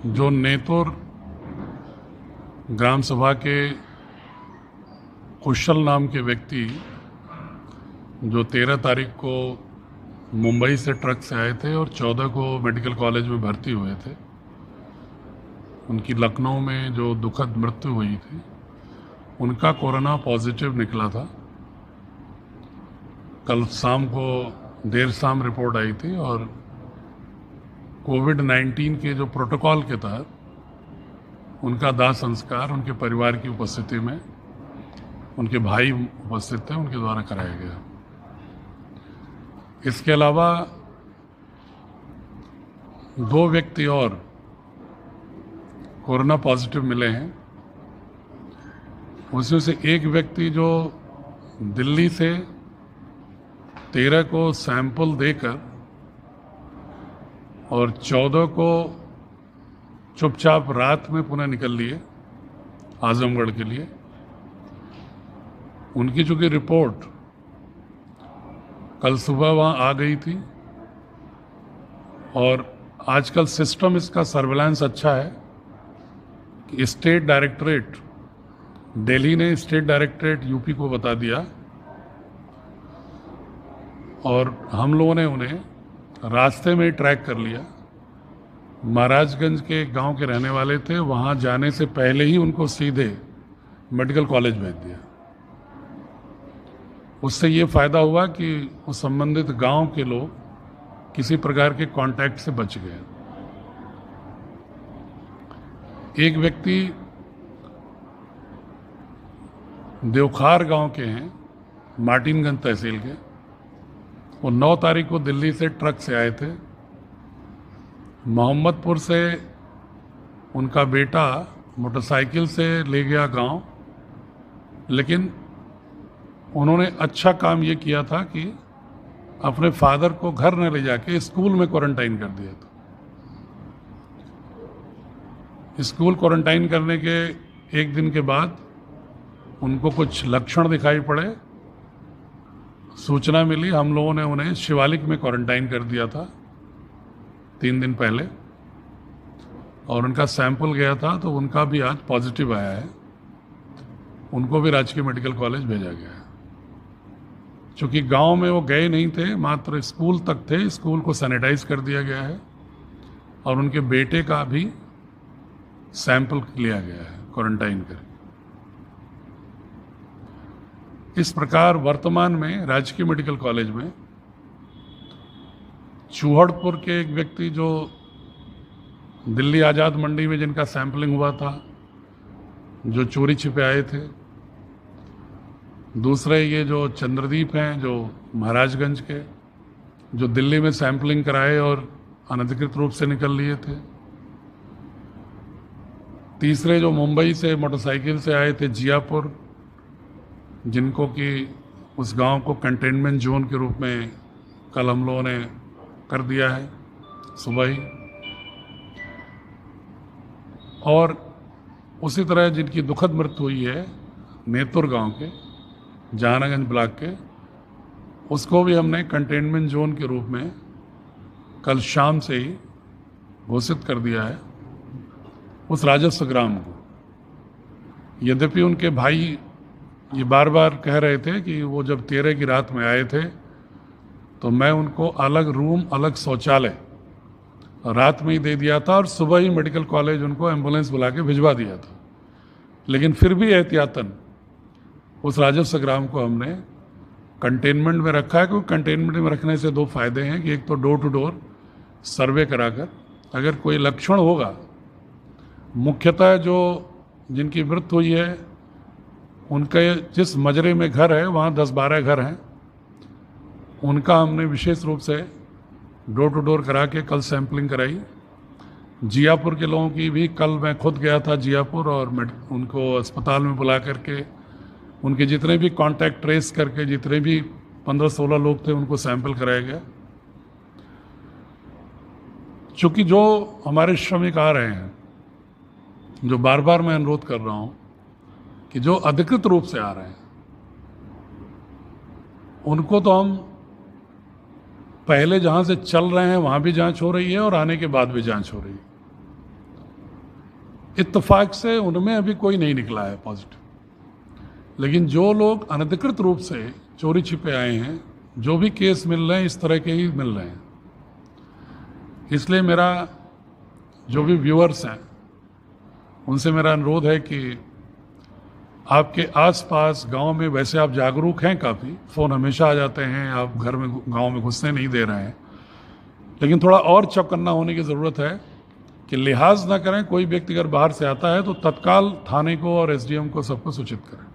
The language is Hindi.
जो नेतुर ग्राम सभा के कुशल नाम के व्यक्ति जो 13 तारीख को मुंबई से ट्रक से आए थे और 14 को मेडिकल कॉलेज में भर्ती हुए थे, उनकी लखनऊ में जो दुखद मृत्यु हुई थी, उनका कोरोना पॉजिटिव निकला था। कल शाम को देर शाम रिपोर्ट आई थी और कोविड-19 के जो प्रोटोकॉल के तहत उनका दाह संस्कार उनके परिवार की उपस्थिति में, उनके भाई उपस्थित थे, उनके द्वारा कराया गया। इसके अलावा 2 व्यक्ति और कोरोना पॉजिटिव मिले हैं। उसमें से एक व्यक्ति जो दिल्ली से 13 को सैंपल देकर और 14 को चुपचाप रात में पुनः निकल लिए आजमगढ़ के लिए, उनकी चूँकि रिपोर्ट कल सुबह वहाँ आ गई थी और आजकल सिस्टम इसका सर्वेलेंस अच्छा है कि स्टेट डायरेक्टरेट दिल्ली ने स्टेट डायरेक्टरेट यूपी को बता दिया और हम लोगों ने उन्हें रास्ते में ही ट्रैक कर लिया। महाराजगंज के गांव के रहने वाले थे, वहां जाने से पहले ही उनको सीधे मेडिकल कॉलेज भेज दिया। उससे ये फ़ायदा हुआ कि उस संबंधित गांव के लोग किसी प्रकार के कांटेक्ट से बच गए। एक व्यक्ति देवखार गांव के हैं, मार्टिनगंज तहसील के। वो 9 तारीख को दिल्ली से ट्रक से आए थे। मोहम्मदपुर से उनका बेटा मोटरसाइकिल से ले गया गांव, लेकिन उन्होंने अच्छा काम ये किया था कि अपने फादर को घर न ले जाके स्कूल में क्वारंटाइन कर दिया था। स्कूल क्वारंटाइन करने के एक दिन के बाद उनको कुछ लक्षण दिखाई पड़े, सूचना मिली, हम लोगों ने उन्हें शिवालिक में क्वारंटाइन कर दिया था 3 दिन पहले और उनका सैंपल गया था तो उनका भी आज पॉजिटिव आया है। उनको भी राजकीय मेडिकल कॉलेज भेजा गया है। चूँकि गांव में वो गए नहीं थे, मात्र स्कूल तक थे, स्कूल को सैनिटाइज कर दिया गया है और उनके बेटे का भी सैंपल लिया गया है क्वारंटाइन करके। इस प्रकार वर्तमान में राजकीय मेडिकल कॉलेज में चूहड़पुर के एक व्यक्ति जो दिल्ली आज़ाद मंडी में जिनका सैंपलिंग हुआ था, जो चोरी छिपे आए थे। दूसरे ये जो चंद्रदीप हैं जो महाराजगंज के, जो दिल्ली में सैंपलिंग कराए और अनधिकृत रूप से निकल लिए थे। तीसरे जो मुंबई से मोटरसाइकिल से आए थे जियापुर, जिनको कि उस गांव को कंटेनमेंट जोन के रूप में कल हम लोगों ने कर दिया है सुबह ही। और उसी तरह जिनकी दुखद मृत्यु हुई है नेतुर गांव के, जहानागंज ब्लॉक के, उसको भी हमने कंटेनमेंट जोन के रूप में कल शाम से ही घोषित कर दिया है, उस राजस्व ग्राम को। यद्यपि उनके भाई ये बार बार कह रहे थे कि वो जब 13 की रात में आए थे तो मैं उनको अलग रूम, अलग शौचालय रात में ही दे दिया था और सुबह ही मेडिकल कॉलेज उनको एम्बुलेंस बुला के भिजवा दिया था। लेकिन फिर भी एहतियातन उस राजस्व ग्राम को हमने कंटेनमेंट में रखा है, क्योंकि कंटेनमेंट में रखने से 2 फायदे हैं कि एक तो डोर टू डोर सर्वे कराकर अगर कोई लक्षण होगा, मुख्यतः जो जिनकी मृत्यु हुई है उनके जिस मजरे में घर है वहाँ 10-12 घर हैं, उनका हमने विशेष रूप से डोर टू डोर करा के कल सैंपलिंग कराई। जियापुर के लोगों की भी कल मैं खुद गया था जियापुर और उनको अस्पताल में बुला करके उनके जितने भी कांटेक्ट ट्रेस करके जितने भी 15-16 लोग थे उनको सैंपल कराया गया। चूँकि जो हमारे श्रमिक आ रहे हैं, जो बार बार मैं अनुरोध कर रहा हूँ कि जो अधिकृत रूप से आ रहे हैं उनको तो हम पहले जहाँ से चल रहे हैं वहाँ भी जांच हो रही है और आने के बाद भी जांच हो रही है। इत्तेफाक से उनमें अभी कोई नहीं निकला है पॉजिटिव। लेकिन जो लोग अनधिकृत रूप से चोरी छिपे आए हैं, जो भी केस मिल रहे हैं इस तरह के ही मिल रहे हैं। इसलिए मेरा जो भी व्यूअर्स हैं उनसे मेरा अनुरोध है कि आपके आसपास गांव में, वैसे आप जागरूक हैं काफ़ी, फ़ोन हमेशा आ जाते हैं, आप घर में गांव में घुसने नहीं दे रहे हैं, लेकिन थोड़ा और चौकन्ना होने की ज़रूरत है कि लिहाज ना करें। कोई व्यक्ति अगर बाहर से आता है तो तत्काल थाने को और एसडीएम को सबको सूचित करें।